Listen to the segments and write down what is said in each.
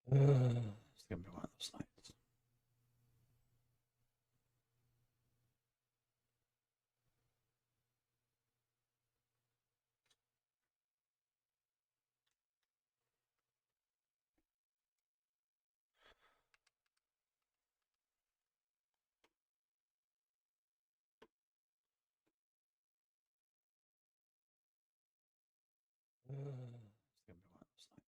It's gonna be one of those nights. It's gonna be one of those nights.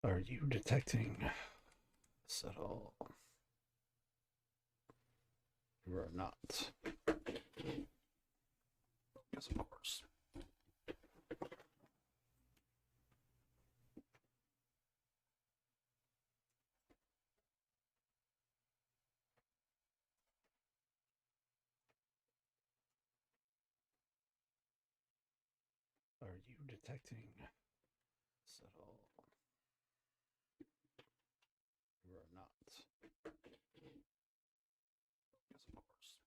Are you detecting this at all? You are not. Yes, of course. Are you detecting this at all? You are not. Yes, of course.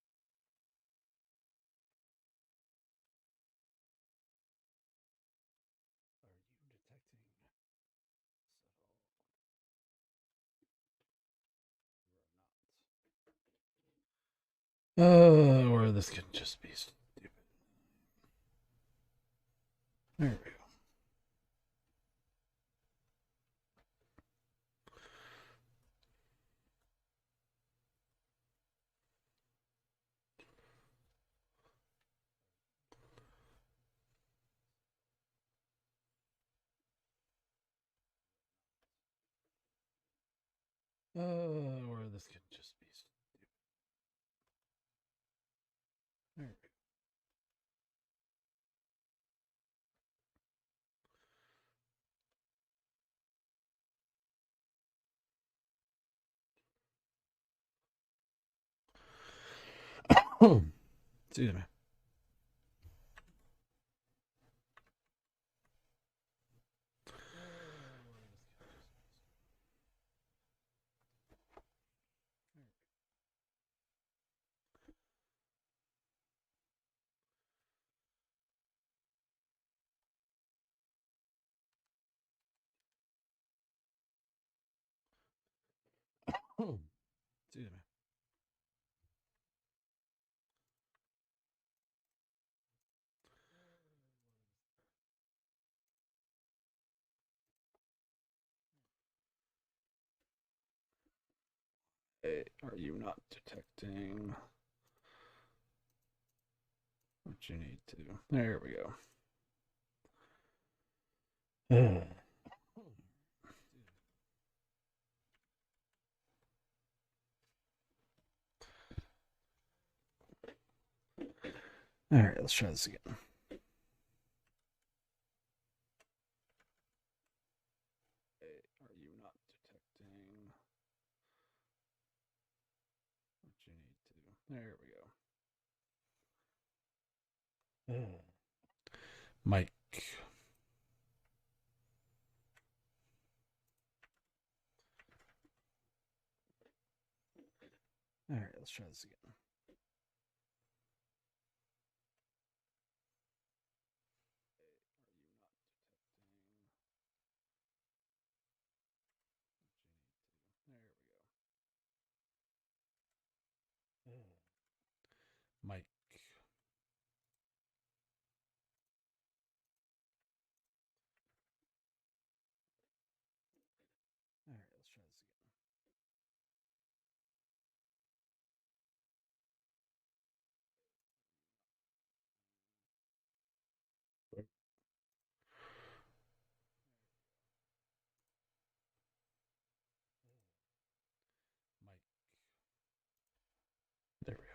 Are you detecting this at all? Or this could just be stupid. There we go. Or this could just be stupid. There we go. Excuse me. Excuse me. Hey, are you not detecting what you need to? There we go. Alright, let's try this again. Are you not detecting what you need to? There we go. Mike. Alright, let's try this again. Mike. All right, let's try this again. Mike. There we go.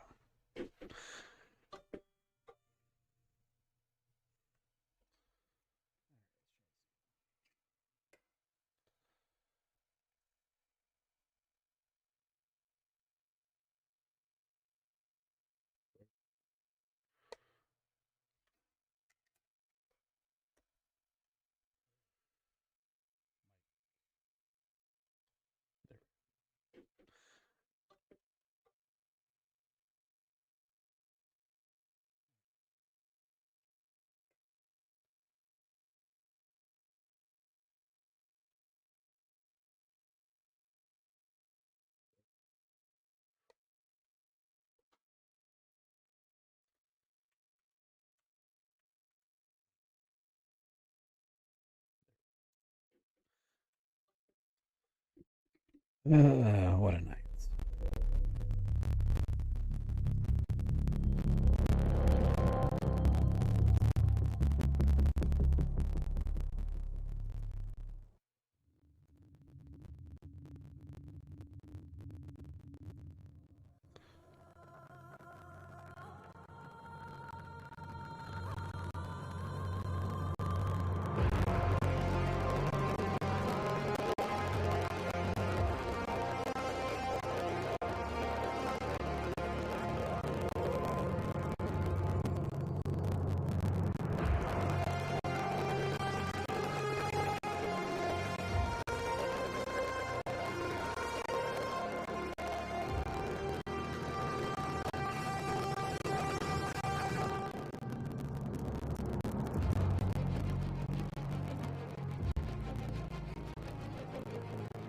What a night.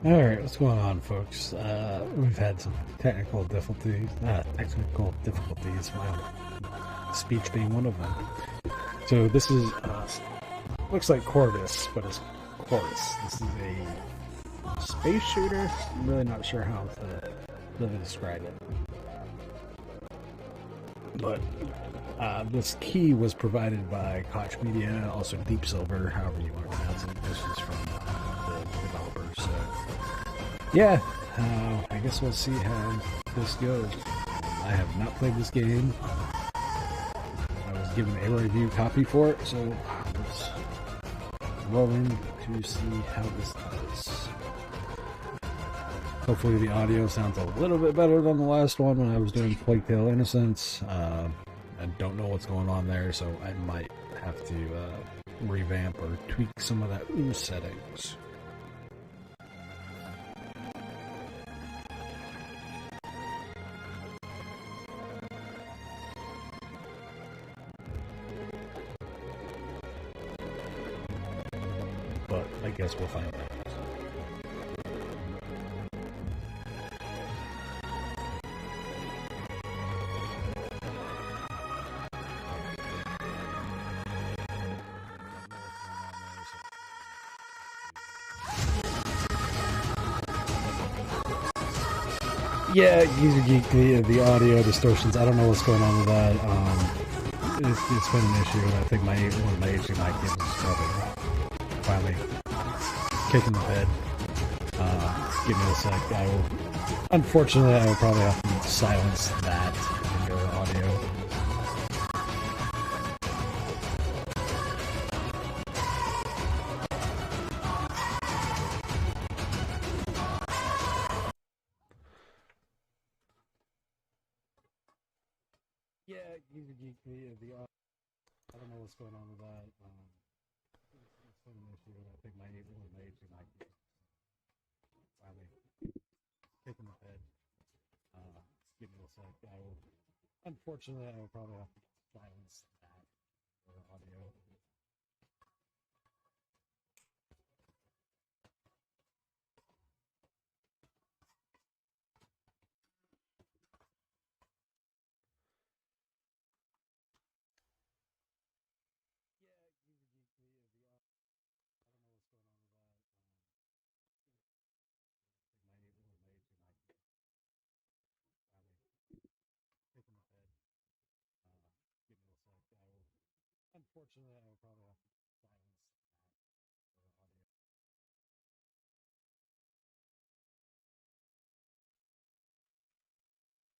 Alright, what's going on, folks? We've had some technical difficulties, my speech being one of them. So this is, looks like Corvus, but it's Chorus. This is a space shooter. I'm really not sure how to really describe it. But this key was provided by Koch Media, also Deep Silver, however you want to pronounce it. This is from the developers. So, yeah, I guess we'll see how this goes. I have not played this game. I was given a review copy for it, so let's roll in to see how this does. Hopefully the audio sounds a little bit better than the last one when I was doing Plague Tale Innocence. I don't know what's going on there, so I might have to revamp or tweak some of that settings. But I guess we'll find out. Yeah, User Geek, the audio distortions, I don't know what's going on with that. It's been an issue, and I think one of my HDMI cables is probably finally kicking the bed. Give me a sec. Unfortunately, I will probably have to silence that and go to audio. Yeah, I don't know what's going on with that. It's been an issue. I think my issue might be finally kicking the bed. Uh, Give me a sec. Unfortunately, I will probably have to silence that for audio. Unfortunately, I will probably have to silence that for audio.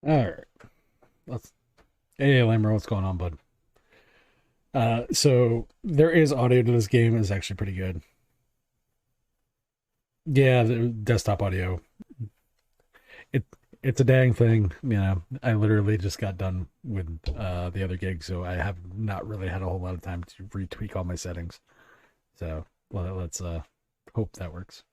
All right. Let's. Hey, Lammer, what's going on, bud? So there is audio to this game. It's actually pretty good. Yeah, the desktop audio. It it's a dang thing. You know, I literally just got done with the other gig, so I have not really had a whole lot of time to retweak all my settings. So let's hope that works.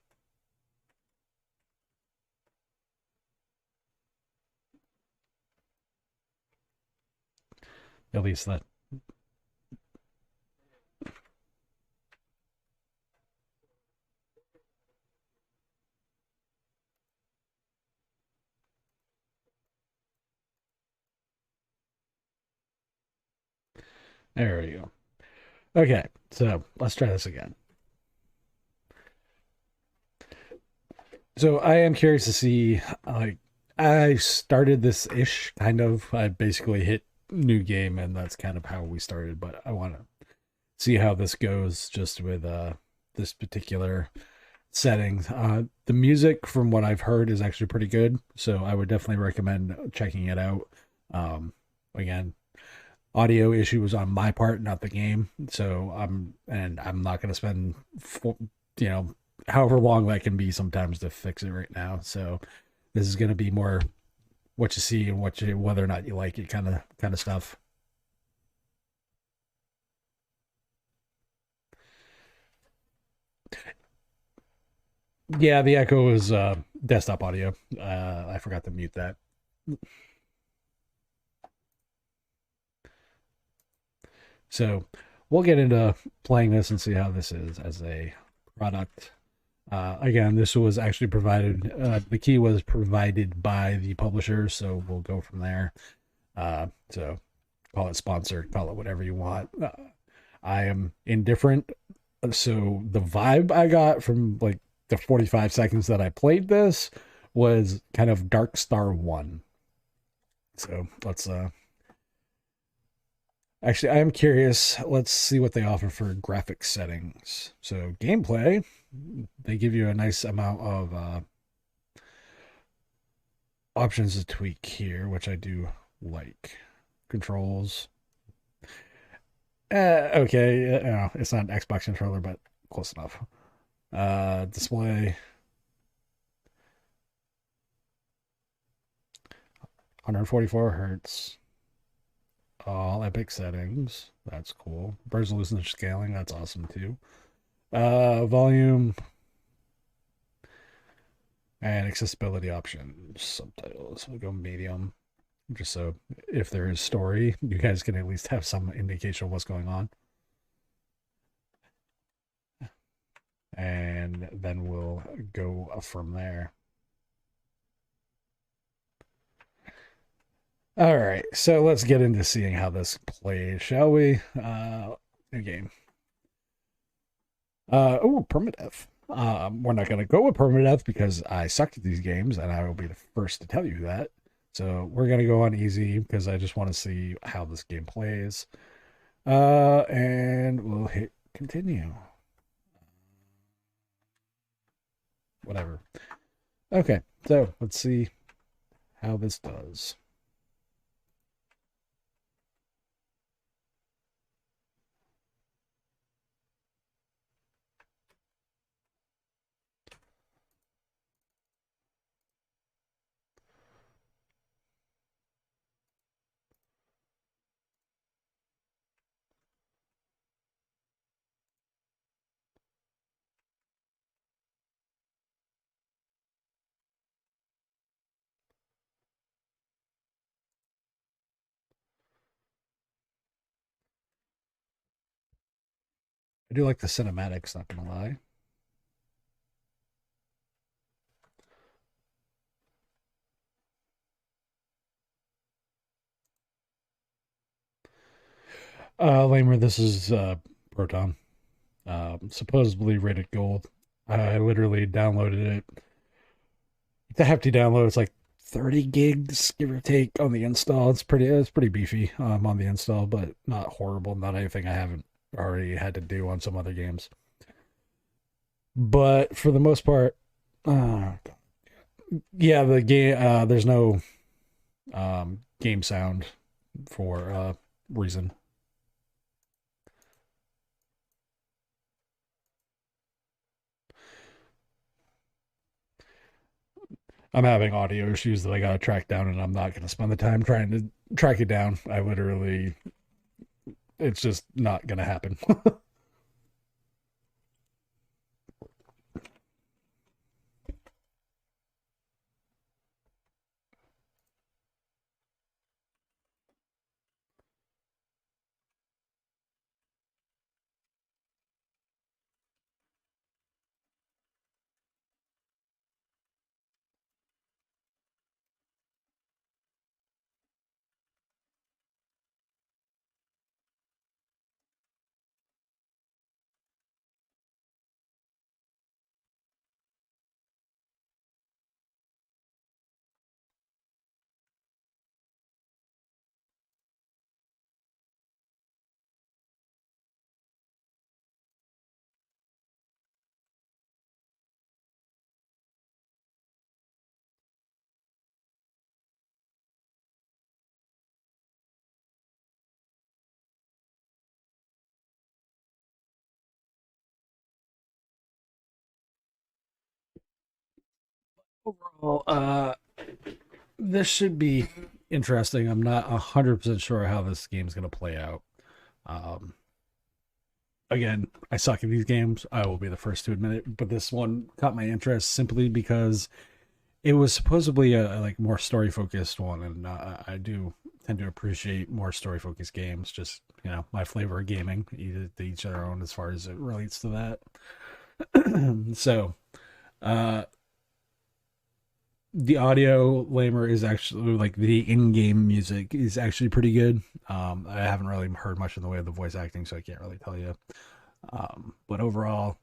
At least that. There we go. Okay, so let's try this again. So I am curious to see, like, I started this ish kind of. I basically hit new game, and that's kind of how we started. But I want to see how this goes, just with this particular settings. The music, from what I've heard, is actually pretty good, so I would definitely recommend checking it out. Again, audio issue was on my part, not the game. So I'm not going to spend, you know, however long that can be sometimes to fix it right now. So this is going to be more what you see and whether or not you like it, kind of stuff. Yeah, the echo is desktop audio. I forgot to mute that. So we'll get into playing this and see how this is as a product. Again, this was actually provided, the key was provided by the publisher, so we'll go from there. So call it sponsored, call it whatever you want. I am indifferent. So the vibe I got from like the 45 seconds that I played this was kind of Dark Star 1. So let's actually, I am curious. Let's see what they offer for graphic settings. So gameplay, they give you a nice amount of options to tweak here, which I do like. Controls. Okay, it's not an Xbox controller, but close enough. Display 144 hertz. All epic settings. That's cool. Resolution scaling. That's awesome too. Volume and accessibility options. Subtitles. We'll go medium, just so if there is story, you guys can at least have some indication of what's going on. And then we'll go from there. All right, so let's get into seeing how this plays, shall we? New game. Permadeath. We're not going to go with permadeath because I sucked at these games, and I will be the first to tell you that. So we're going to go on easy because I just want to see how this game plays. And we'll hit continue. Whatever. Okay, so let's see how this does. I do like the cinematics, not gonna lie. Lamer, this is Proton. Supposedly rated gold. I literally downloaded it. The hefty download is like 30 gigs, give or take, on the install. It's pretty beefy on the install, but not horrible. Not anything I haven't already had to do on some other games. But for the most part, uh, yeah, the game there's no game sound for reason. I'm having audio issues that I gotta track down, and I'm not gonna spend the time trying to track it down. I literally, it's just not gonna happen. Overall, this should be interesting. I'm not 100% sure how this game's gonna play out. Um, Again, I suck at these games. I will be the first to admit it, but this one caught my interest simply because it was supposedly a like more story focused one, and I do tend to appreciate more story focused games. Just my flavor of gaming, each their own as far as it relates to that. So, uh, the audio lamer is actually like the in-game music is actually pretty good. I haven't really heard much in the way of the voice acting, so I can't really tell you. But overall,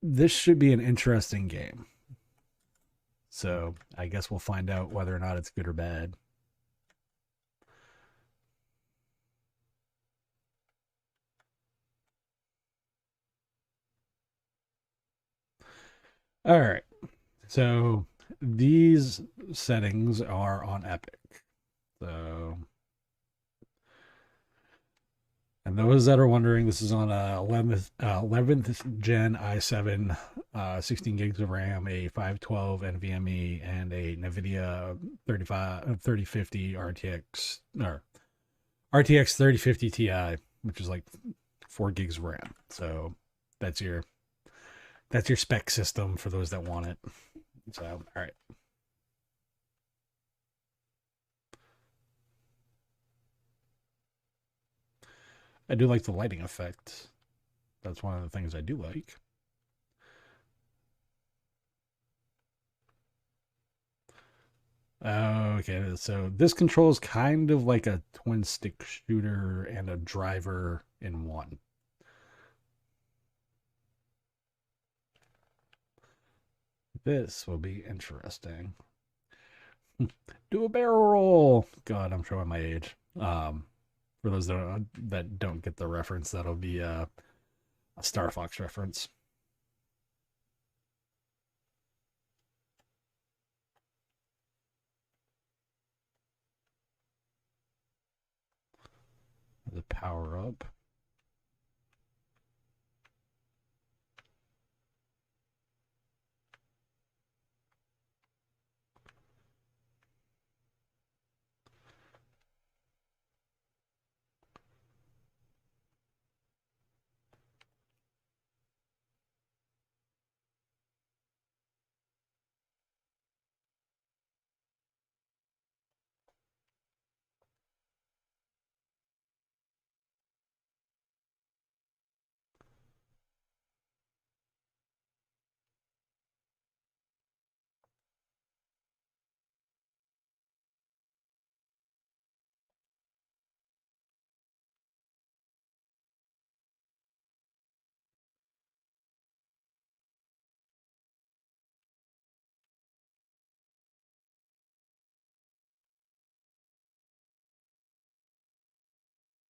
this should be an interesting game. So I guess we'll find out whether or not it's good or bad. All right. So these settings are on Epic. So, and those that are wondering, this is on a 11th gen i7, 16 gigs of RAM, a 512 NVMe, and a NVIDIA 3050 RTX 3050 Ti, which is like 4 gigs of RAM. So that's your that's your spec system for those that want it. So, all right. I do like the lighting effect. That's one of the things I do like. Okay, so this controls kind of like a twin stick shooter and a driver in one. This will be interesting. Do a barrel roll. God, I'm showing my age. For those that don't get the reference, that'll be a Star Fox reference. The power up.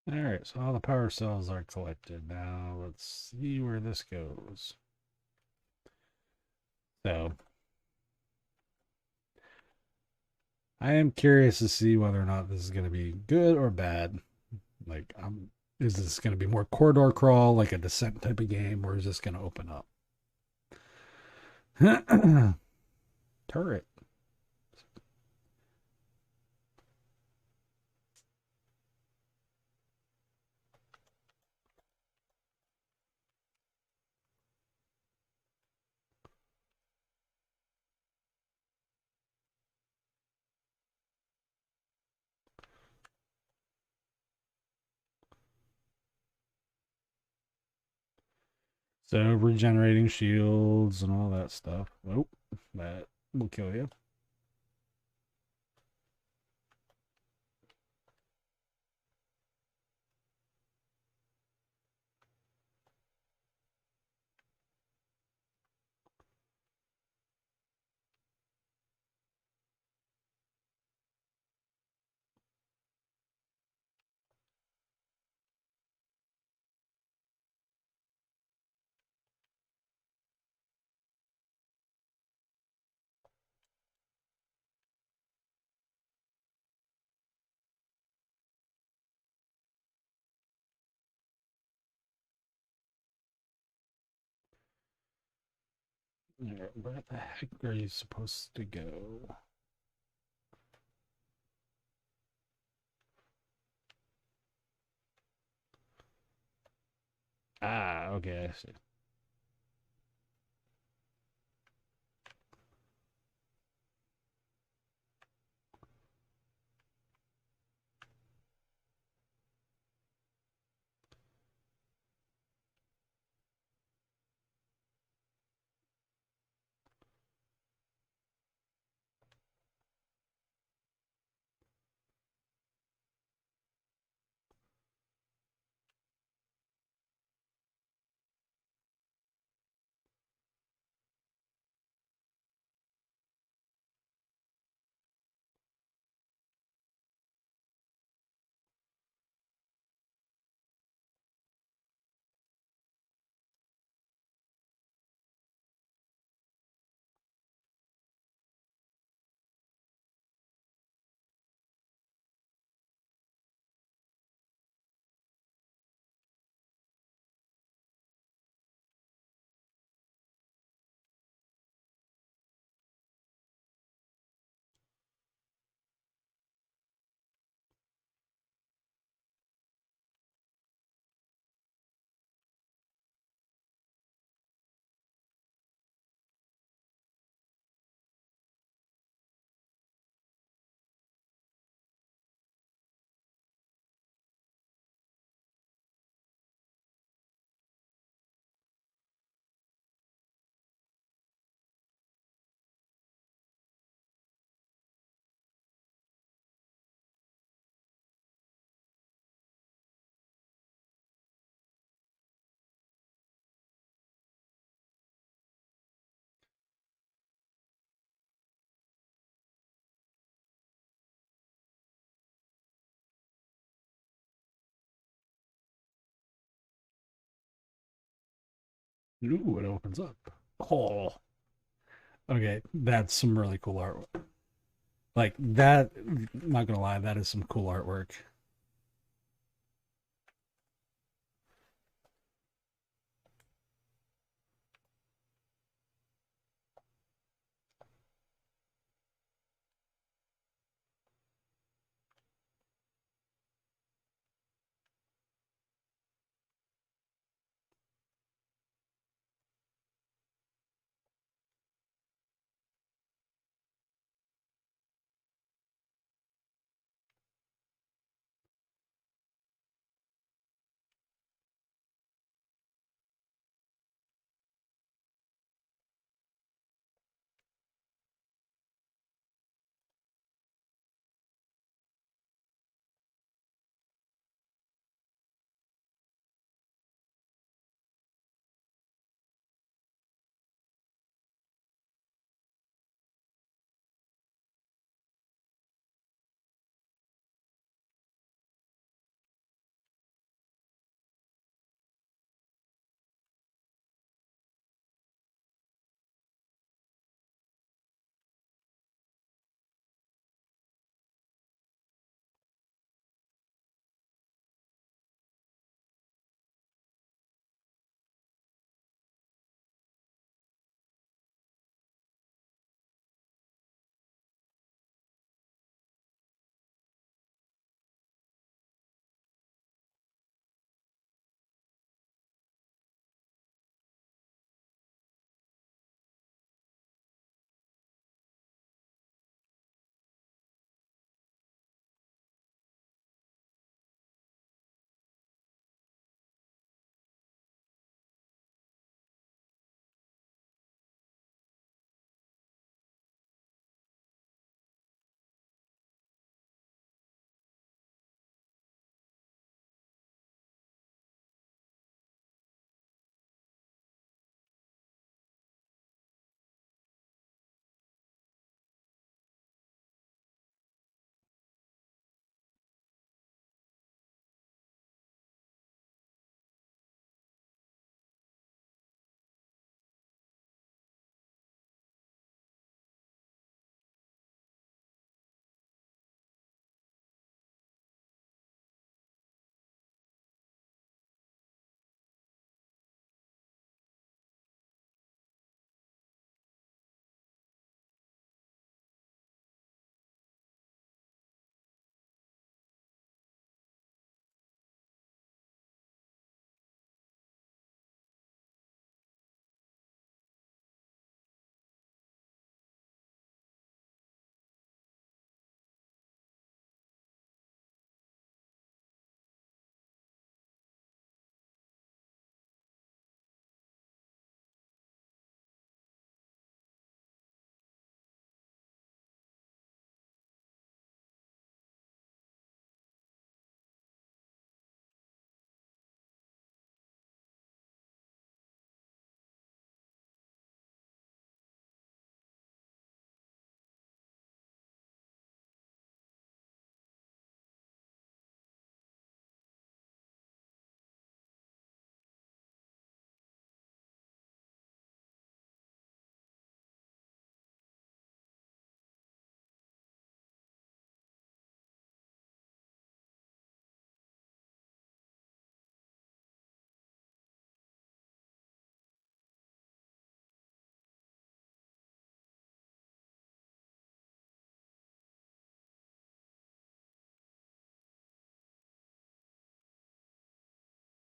Alright, so all the power cells are collected. Now let's see where this goes. So I am curious to see whether or not this is going to be good or bad. Like, is this going to be more corridor crawl, like a Descent type of game, or is this going to open up? Turret. So regenerating shields and all that stuff. Oh, that will kill you. Where the heck are you supposed to go? Ah, okay, I see. Ooh, it opens up. Oh, okay, that's some really cool artwork. Like that, not gonna lie, that is some cool artwork.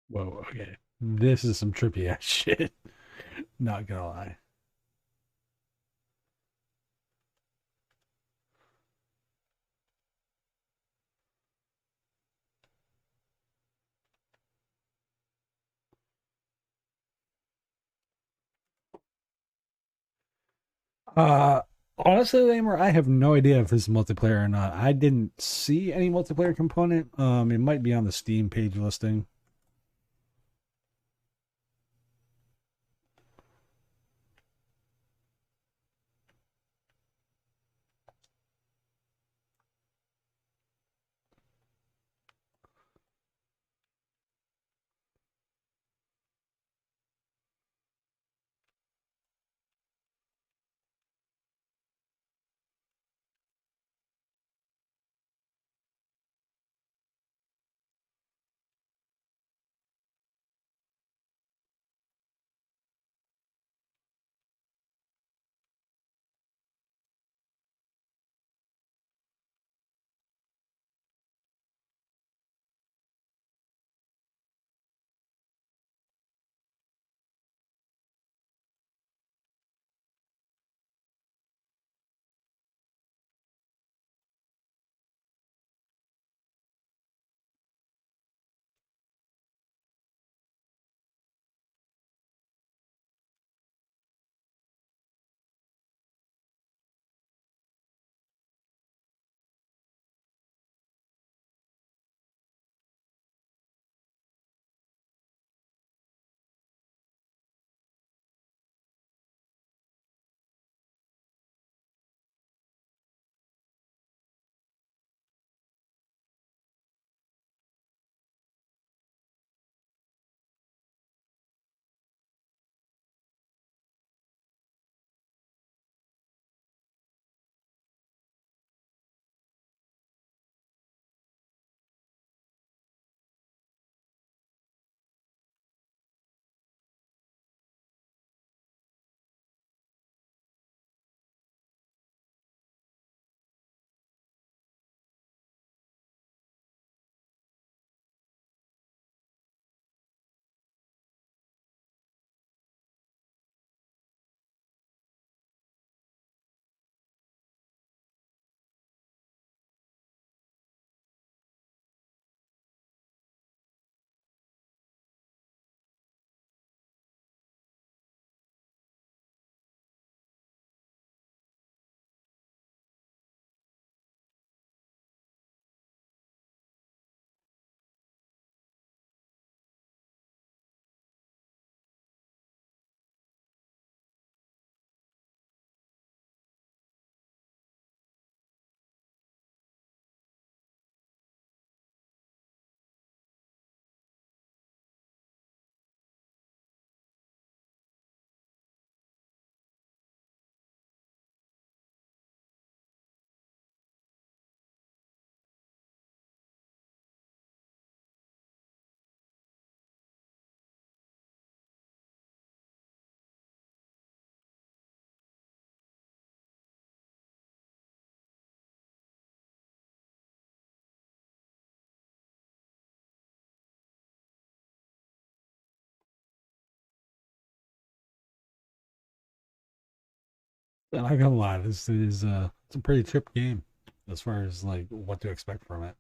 Whoa, okay. This is some trippy ass shit. Not gonna lie. Uh Honestly, Lamer, I have no idea if this is multiplayer or not. I didn't see any multiplayer component. It might be on the Steam page listing. I'm not gonna lie, this is it's a pretty trip game as far as like what to expect from it.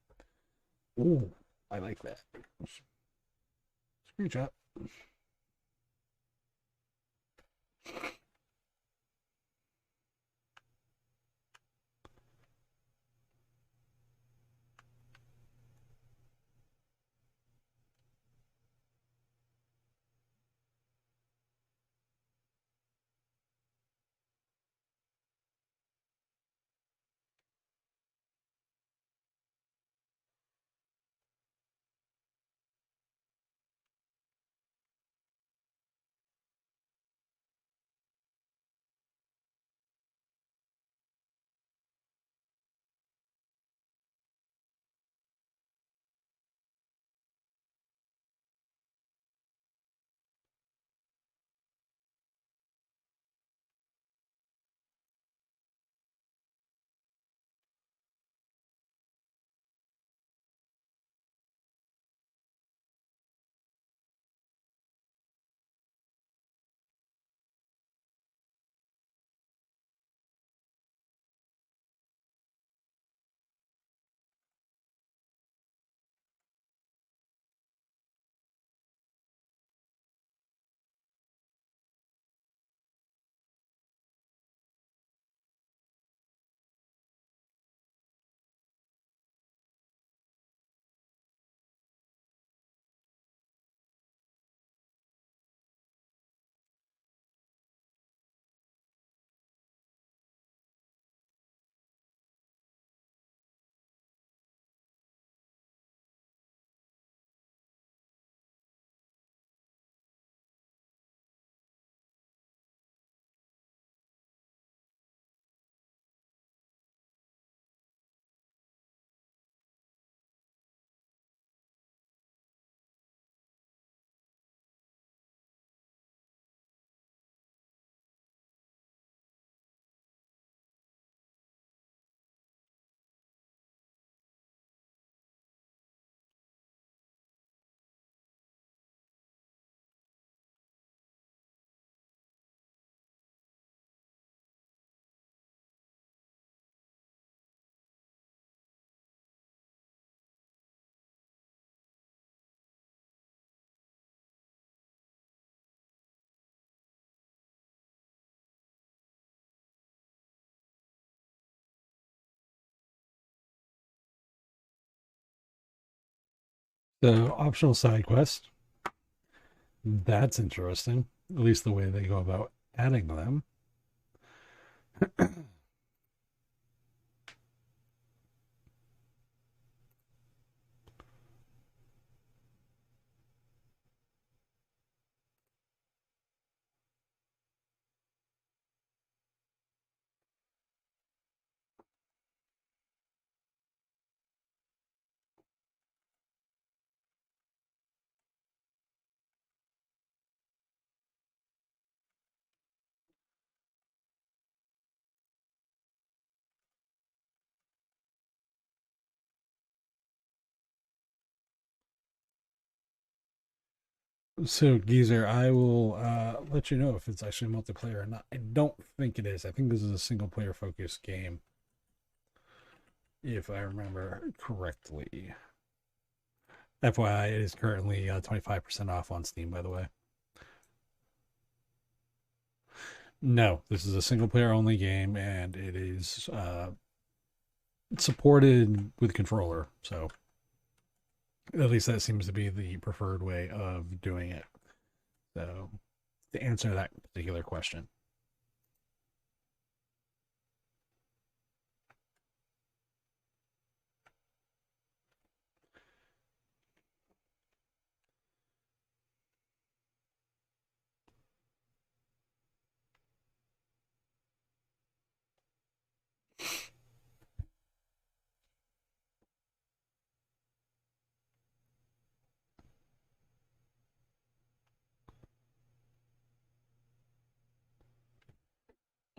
Ooh, I like that. Screenshot. The optional side quest. That's interesting. At least the way they go about adding them. So, Geezer, I will let you know if it's actually multiplayer or not. I don't think it is. I think this is a single player focused game, if I remember correctly. FYI, it is currently 25% off on Steam, by the way. No, this is a single player only game, and it is supported with controller. So, at least that seems to be the preferred way of doing it. So, to answer that particular question.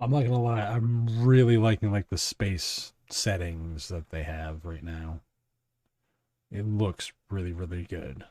I'm not gonna lie, I'm really liking like the space settings that they have right now. It looks really, really good.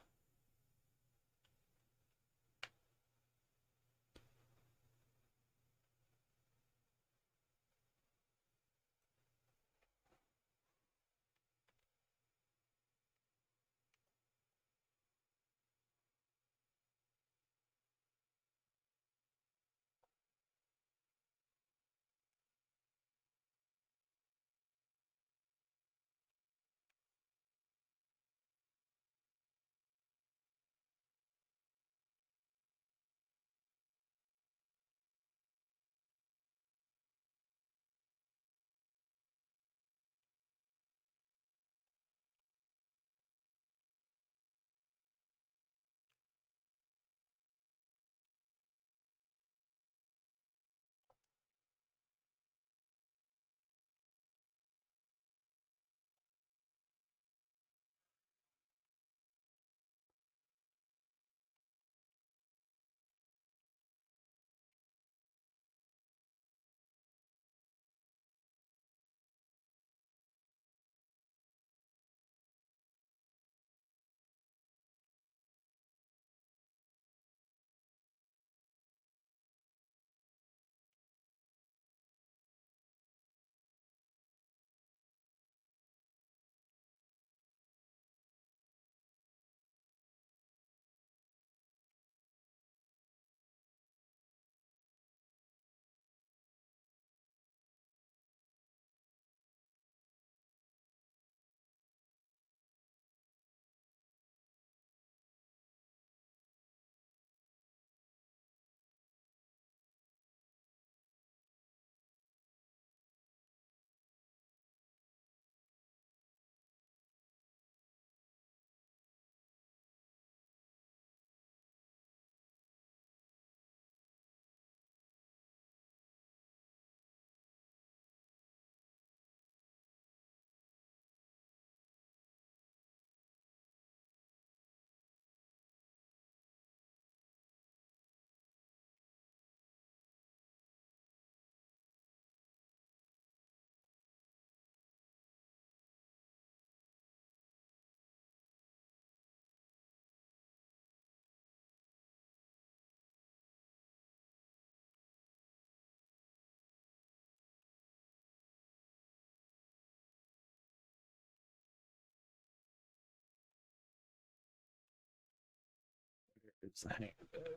It's the hang.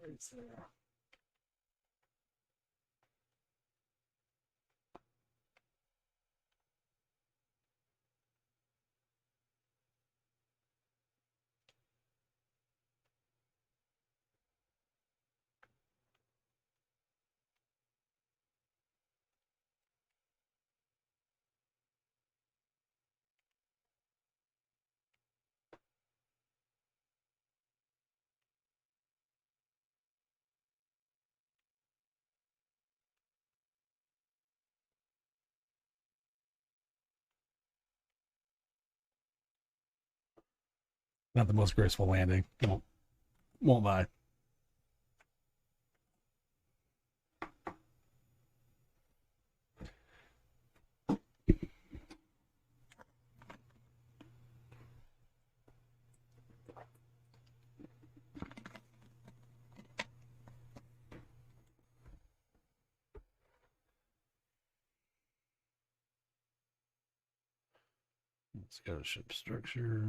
It's there. Not the most graceful landing. Won't lie. Let's go to ship structure.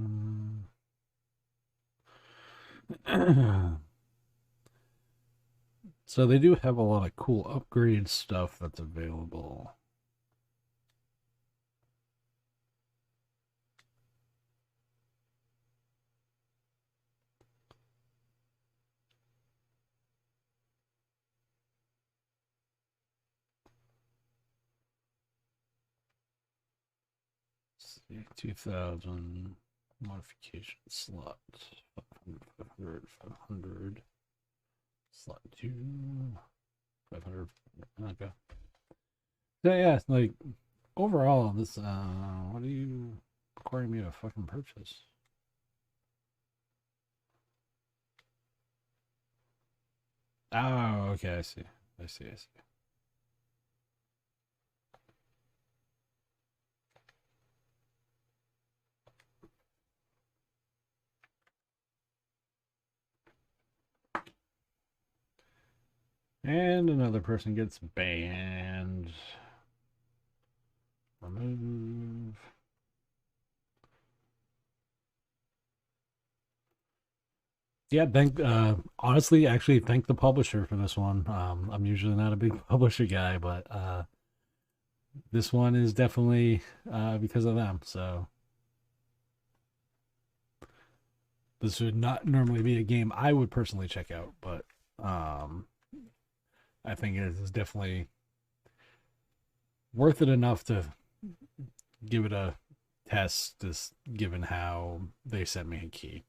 So they do have a lot of cool upgrade stuff that's available. Let's see, 2000 modification slot 500, 500 slot 2 500. Okay. So yeah, like overall, this what are you requiring me to fucking purchase? Oh, okay, I see. I see, I see. And another person gets banned. Remove. Yeah, honestly, actually thank the publisher for this one. I'm usually not a big publisher guy, but this one is definitely because of them. So this would not normally be a game I would personally check out, but I think it is definitely worth it enough to give it a test, just given how they sent me a key.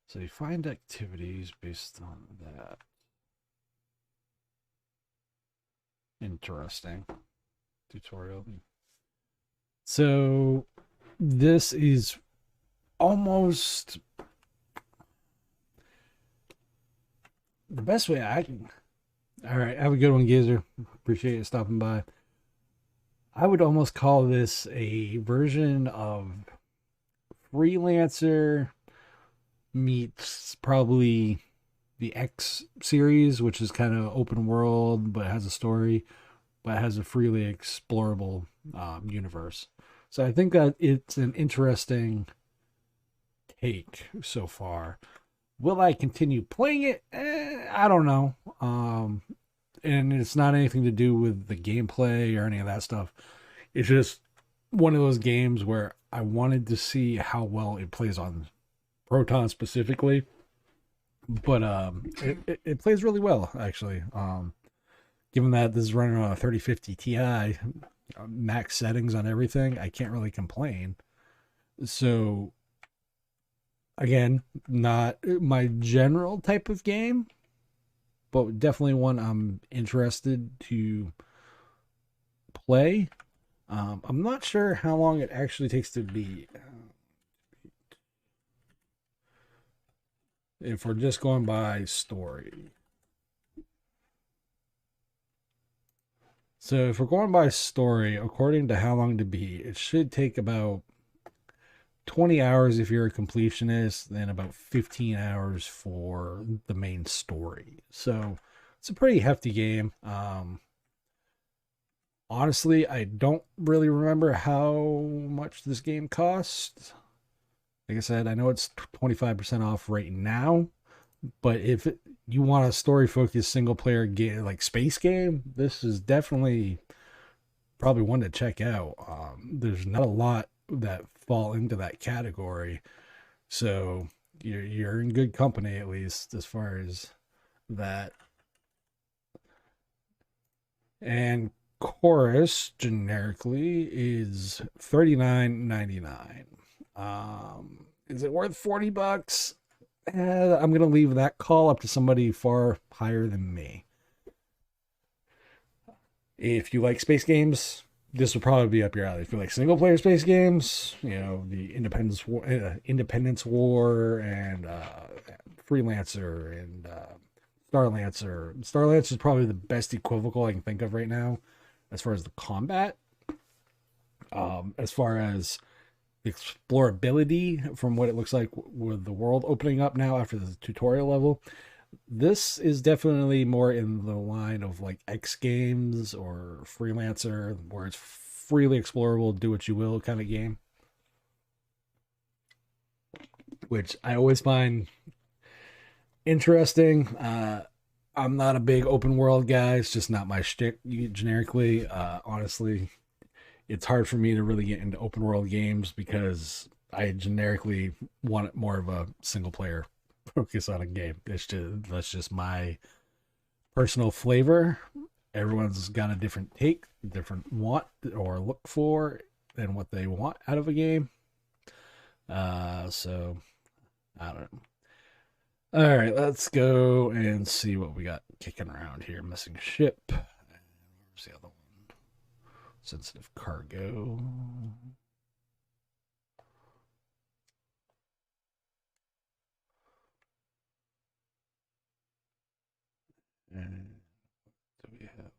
So you find activities based on that. Interesting. Tutorial. So this is almost the best way I can. All right, have a good one, Geezer. Appreciate you stopping by. I would almost call this a version of Freelancer meets probably the X series, which is kind of open world but has a story, but has a freely explorable universe. So I think that it's an interesting take so far. Will I continue playing it? I don't know. And it's not anything to do with the gameplay or any of that stuff. It's just one of those games where I wanted to see how well it plays on Proton specifically. But it plays really well, actually. Given that this is running on a 3050 Ti, max settings on everything, I can't really complain. So again, not my general type of game, but definitely one I'm interested to play. I'm not sure how long it actually takes to beat. If we're just going by story. So if we're going by story, according to how long to beat, it should take about 20 hours if you're a completionist, then about 15 hours for the main story. So it's a pretty hefty game. Honestly, I don't really remember how much this game cost. Like I said, I know it's 25% off right now, but if you want a story focused single player game like space game, this is definitely probably one to check out. There's not a lot that fall into that category, so you're in good company, at least as far as that. And Chorus generically is $39.99. Is it worth $40? I'm gonna leave that call up to somebody far higher than me. If you like space games, this would probably be up your alley. If you like single player space games, the Independence War, and Freelancer, and Starlancer. Starlancer is probably the best equivocal I can think of right now, as far as the combat. As far as explorability, from what it looks like with the world opening up now after the tutorial level, this is definitely more in the line of like X Games or Freelancer, where it's freely explorable, do what you will kind of game, which I always find interesting. I'm not a big open world guy. It's just not my shtick generically. Honestly, it's hard for me to really get into open world games because I generically want more of a single player focus on a game. That's just my personal flavor. Everyone's got a different take, different want or look for, and what they want out of a game. So I don't know. All right, let's go and see what we got kicking around here. Missing ship. Where's the other one? Sensitive cargo. And do we have?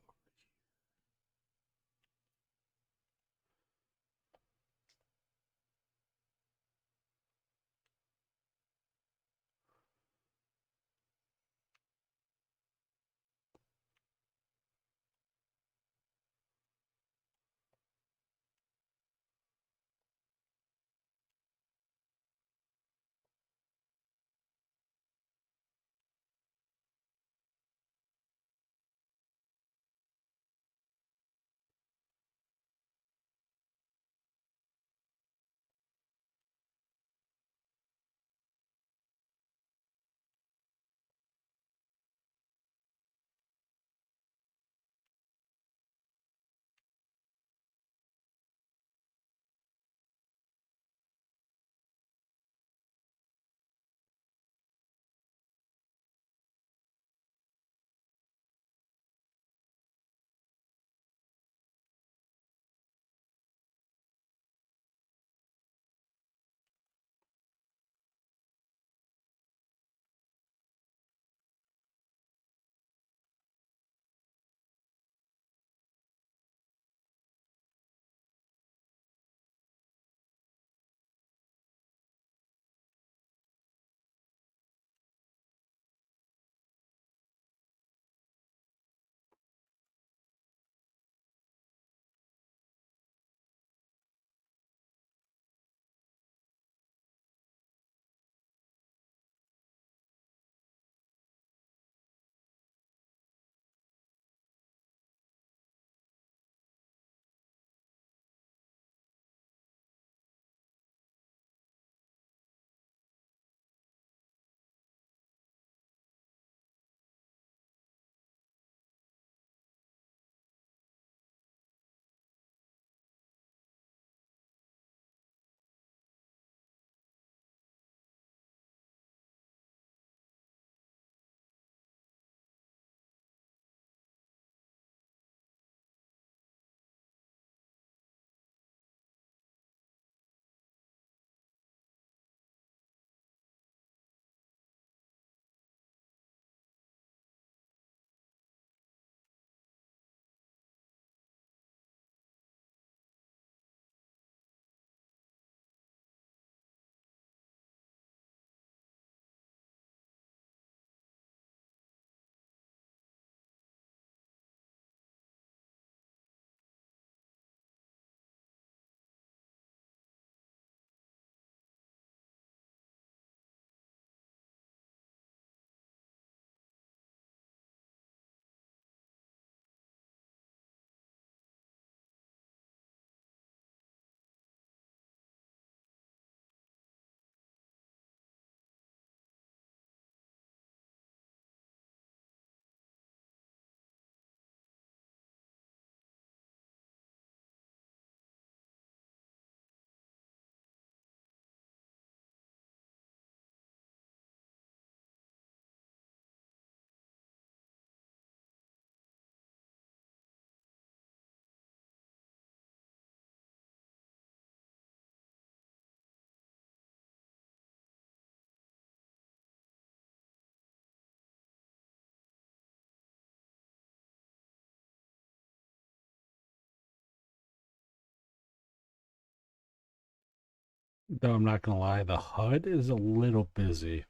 Though I'm not gonna lie, the HUD is a little busy.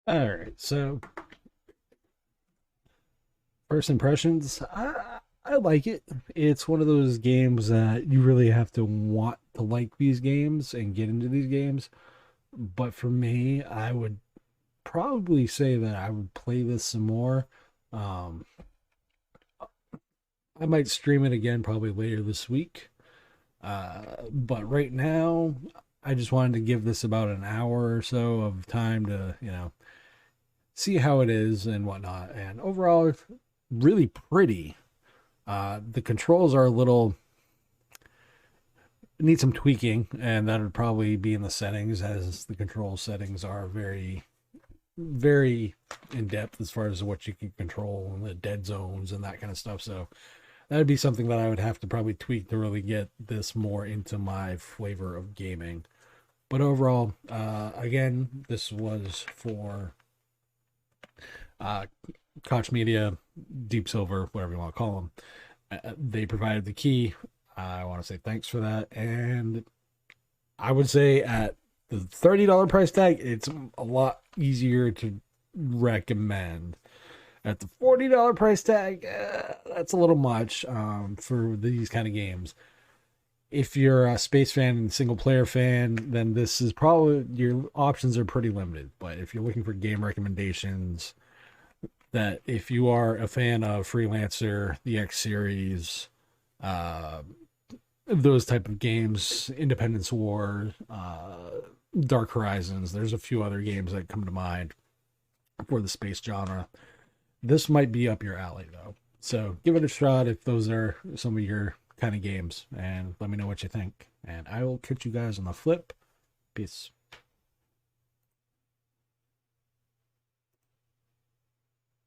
All right, so first impressions, I like it. It's one of those games that you really have to want to like these games and get into these games. But for me, I would probably say that I would play this some more. Um, I might stream it again probably later this week. But right now, I just wanted to give this about an hour or so of time to, see how it is and whatnot. And overall, it's really pretty. The controls are a little need some tweaking, and that would probably be in the settings, as the control settings are very, very in depth as far as what you can control and the dead zones and that kind of stuff. So that would be something that I would have to probably tweak to really get this more into my flavor of gaming. But overall, again, this was for uh, Koch Media, Deep Silver, whatever you want to call them. They provided the key. I want to say thanks for that. And I would say at the $30 price tag, it's a lot easier to recommend. At the $40 price tag, that's a little much for these kind of games. If you're a space fan and single player fan, then this is probably your options are pretty limited. But if you're looking for game recommendations, that if you are a fan of Freelancer, the X series, uh, those type of games, Independence War, Dark Horizons, there's a few other games that come to mind for the space genre. This might be up your alley though. So give it a shot if those are some of your kind of games, and let me know what you think. And I will catch you guys on the flip. Peace.